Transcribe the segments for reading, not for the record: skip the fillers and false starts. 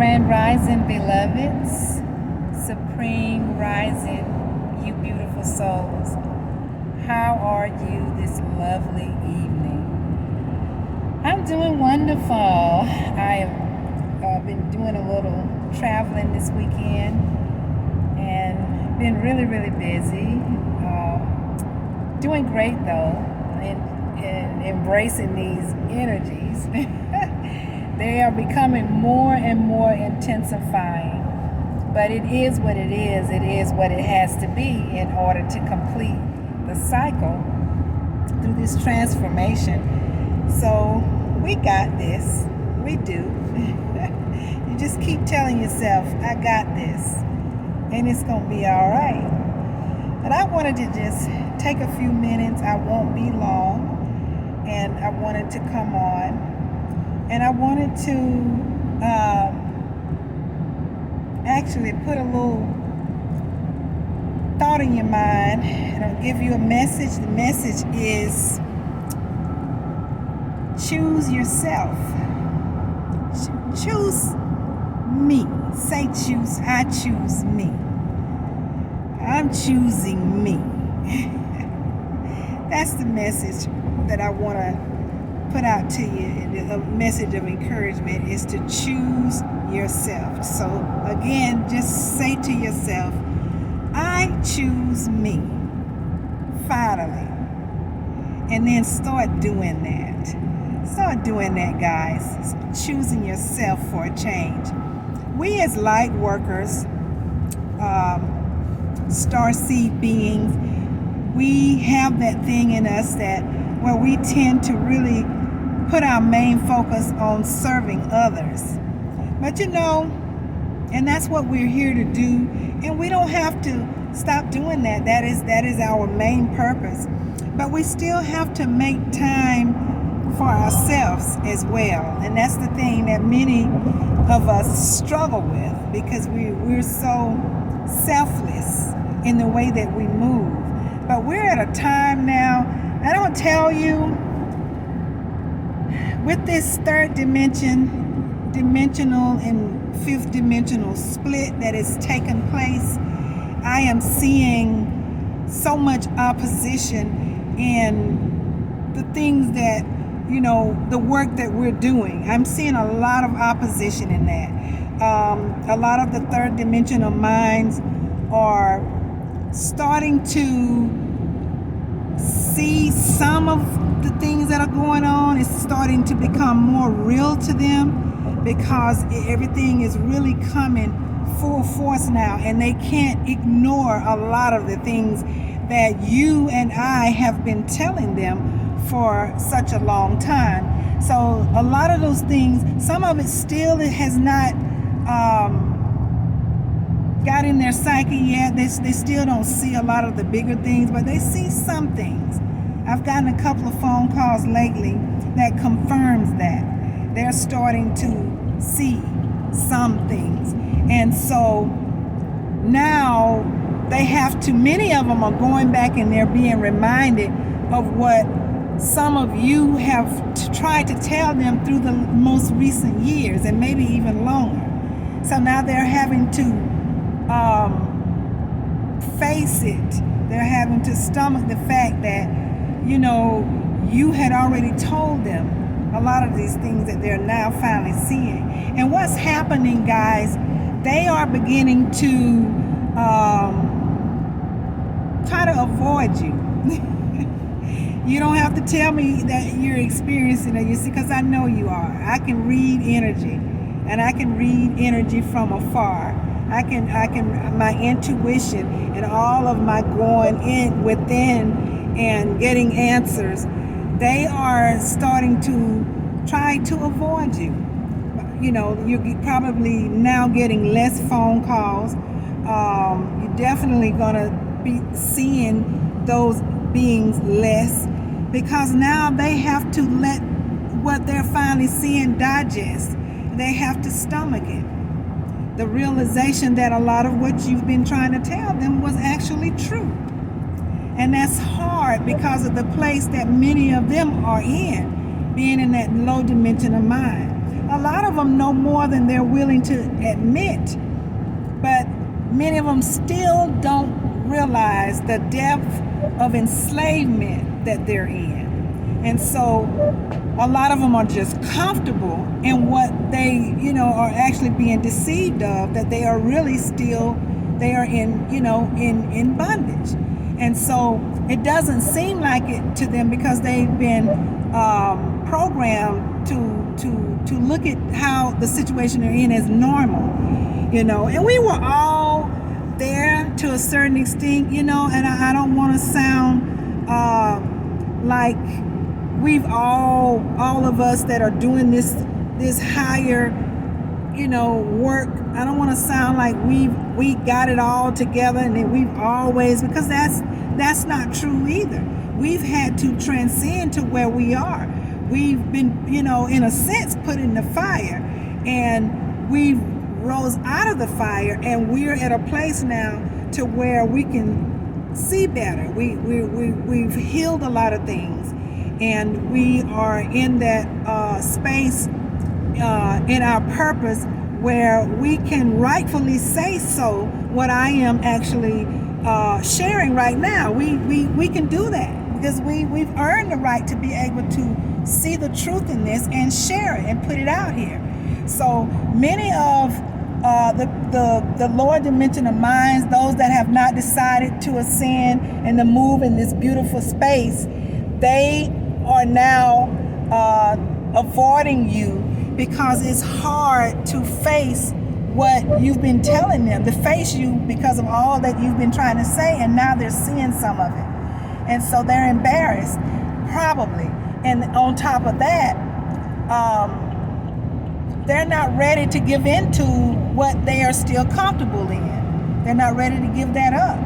Grand Rising, beloveds. Supreme Rising, you beautiful souls. How are you this lovely evening? I'm doing wonderful. I have been doing a little traveling this weekend and been really, really busy. Doing great though, and embracing these energies. They are becoming more and more intensifying. But it is what it is. It is what it has to be in order to complete the cycle through this transformation. So we got this. We do. You just keep telling yourself, I got this. And it's going to be all right. But I wanted to just take a few minutes. I won't be long. And I wanted to come on. And I wanted to actually put a little thought in your mind, and I'll give you a message. The message is choose yourself. Choose me. Say choose. I choose me. I'm choosing me. That's the message that I want to put out to you. A message of encouragement is to choose yourself. So again, just say to yourself, I choose me. Finally. And then start doing that. Start doing that, guys. Choosing yourself for a change. We as light workers, starseed beings, we have that thing in us that where we tend to really put our main focus on serving others. But and that's what we're here to do, and we don't have to stop doing that. That is our main purpose. But we still have to make time for ourselves as well. And that's the thing that many of us struggle with, because we're so selfless in the way that we move. But we're at a time now, I don't tell you, with this third dimensional and fifth dimensional split that is taking place, I am seeing so much opposition in the things that, the work that we're doing. I'm seeing a lot of opposition in that. A lot of the third dimensional minds are starting to see some of the things that are going on. Is starting to become more real to them, because everything is really coming full force now, and they can't ignore a lot of the things that you and I have been telling them for such a long time. So a lot of those things, some of it still has not got in their psyche yet. They still don't see a lot of the bigger things, but they see some things. I've gotten a couple of phone calls lately that confirms that. They're starting to see some things. And so now they have to, many of them are going back and they're being reminded of what some of you have tried to tell them through the most recent years, and maybe even longer. So now they're having to face it. They're having to stomach the fact that, you had already told them a lot of these things that they're now finally seeing. And what's happening, guys, they are beginning to try to avoid you. You don't have to tell me that you're experiencing it, you see, because I know you are. I can read energy, and I can read energy from afar. I can, my intuition and all of my going in within and getting answers, they are starting to try to avoid you. You're probably now getting less phone calls. You're definitely going to be seeing those beings less, because now they have to let what they're finally seeing digest. They have to stomach it. The realization that a lot of what you've been trying to tell them was actually true. And that's hard because of the place that many of them are in, being in that low dimension of mind. a lot of them know more than they're willing to admit, but many of them still don't realize the depth of enslavement that they're in. And so a lot of them are just comfortable in what they, are actually being deceived of, that they are really still, they are in bondage. And so it doesn't seem like it to them because they've been programmed to look at how the situation they're in as normal, and we were all there to a certain extent, and I don't want to sound like we've all of us that are doing this higher, work. I don't want to sound like we got it all together and that we've always, because that's not true either. We've had to transcend to where we are. We've been, in a sense, put in the fire, and we've rose out of the fire, and we're at a place now to where we can see better. We've healed a lot of things, and we are in that space in our purpose where we can rightfully say so what I am actually sharing right now. We can do that because we've earned the right to be able to see the truth in this and share it and put it out here. So many of the lower dimension of minds, those that have not decided to ascend and to move in this beautiful space, they are now avoiding you because it's hard to face what you've been telling them, to face you because of all that you've been trying to say, and now they're seeing some of it. And so they're embarrassed, probably. And on top of that, they're not ready to give in to what they are still comfortable in. They're not ready to give that up.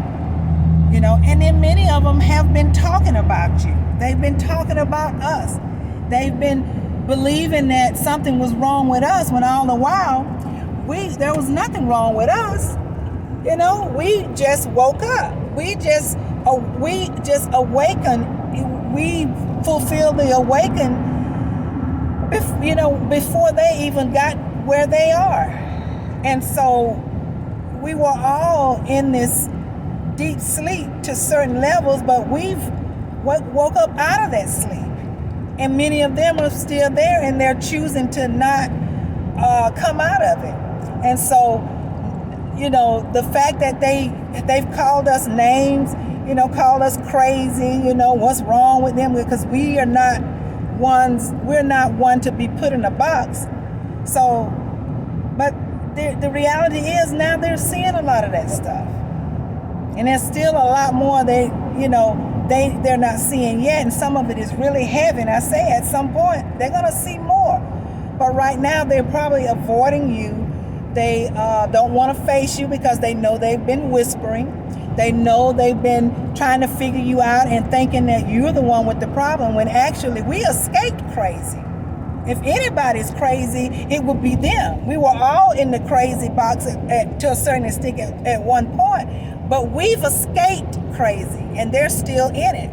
And then many of them have been talking about you. They've been talking about us. They've been believing that something was wrong with us, when all the while there was nothing wrong with us. We just woke up. We just awakened. We fulfilled the awaken, before they even got where they are. And so we were all in this deep sleep to certain levels, but we've woke up out of that sleep. And many of them are still there, and they're choosing to not come out of it. And so, the fact that they've called us names, called us crazy, what's wrong with them? Because we're not one to be put in a box. So, but the reality is now they're seeing a lot of that stuff. And there's still a lot more they're not seeing yet, and some of it is really heavy. And I say at some point they're gonna see more, but right now they're probably avoiding you. They don't want to face you because they know they've been whispering. They know they've been trying to figure you out and thinking that you're the one with the problem, when actually we escaped crazy. If anybody's crazy, it would be them. We were all in the crazy box to a certain extent at one point, but we've escaped crazy, and they're still in it.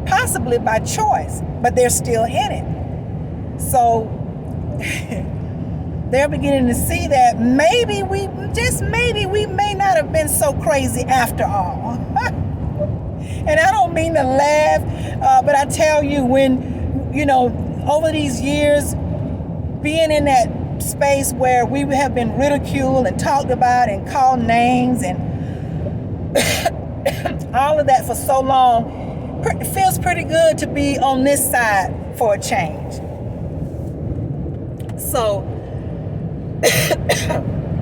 Possibly by choice, but they're still in it. So they're beginning to see that maybe we may not have been so crazy after all. And I don't mean to laugh, but I tell you, when, over these years, being in that space where we have been ridiculed and talked about and called names and all of that for so long, it feels pretty good to be on this side for a change. So,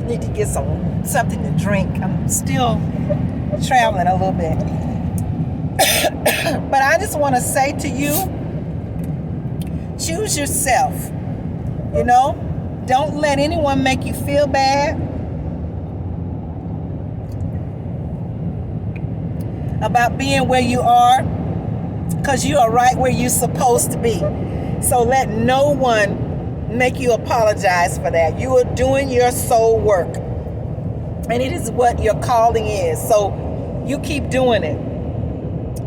need to get something to drink. I'm still traveling a little bit. But I just want to say to you, choose yourself. Don't let anyone make you feel bad about being where you are, because you are right where you're supposed to be. So let no one make you apologize for that. You are doing your soul work, and it is what your calling is. So you keep doing it,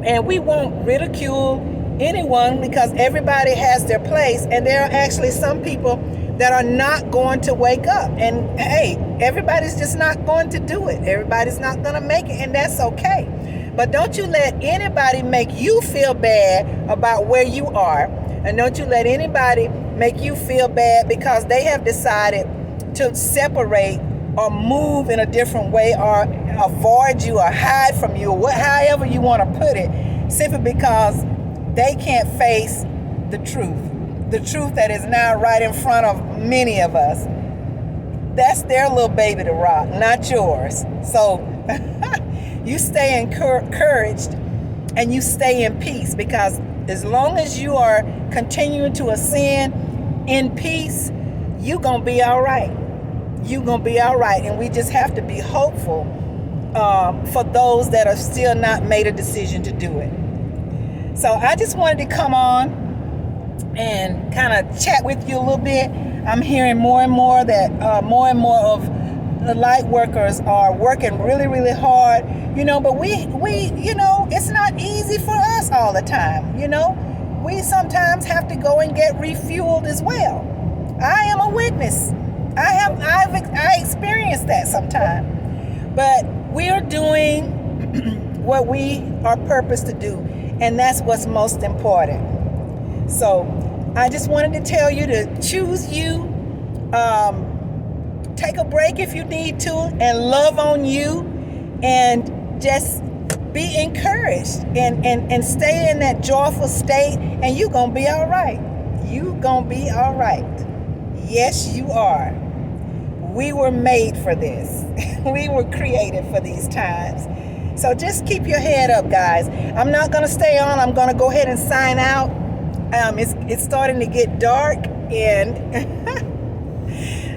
and we won't ridicule anyone, because everybody has their place, and there are actually some people that are not going to wake up. And hey, everybody's just not going to do it. Everybody's not going to make it, and that's okay. But don't you let anybody make you feel bad about where you are, and don't you let anybody make you feel bad because they have decided to separate or move in a different way or avoid you or hide from you, or however you want to put it, simply because they can't face the truth that is now right in front of many of us. That's their little baby to rock, not yours. So you stay encouraged and you stay in peace, because as long as you are continuing to ascend in peace, you're going to be all right. You're going to be all right. And we just have to be hopeful for those that are still not made a decision to do it. So I just wanted to come on and kind of chat with you a little bit. I'm hearing more and more that more and more of the light workers are working really, really hard, but we it's not easy for us all the time. We sometimes have to go and get refueled as well. I am a witness. I experienced that sometime. But we are doing what we are purposed to do, and that's what's most important. So I just wanted to tell you to choose you. Take a break if you need to, and love on you, and just be encouraged and stay in that joyful state, and you're going to be all right. You're going to be all right. Yes, you are. We were made for this. We were created for these times. So just keep your head up, guys. I'm not going to stay on. I'm going to go ahead and sign out. It's starting to get dark, and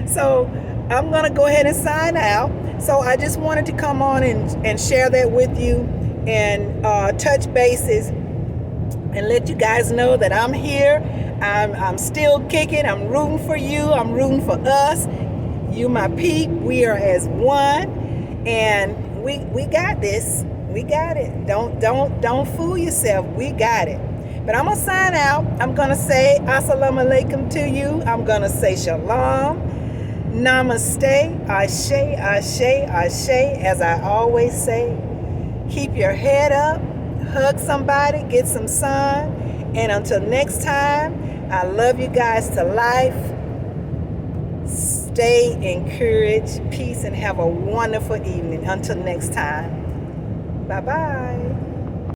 so I'm going to go ahead and sign out. So I just wanted to come on and share that with you, and touch bases and let you guys know that I'm here. I'm still kicking. I'm rooting for you. I'm rooting for us. You my peep. We are as one, and we got this. We got it. Don't fool yourself. We got it. But I'm gonna sign out. I'm gonna say assalamu alaikum to you. I'm gonna say shalom, namaste, ashe, ashe, ashe. As I always say, keep your head up, hug somebody, get some sun, and until next time, I love you guys to life. Stay encouraged, peace, and have a wonderful evening. Until next time, bye-bye.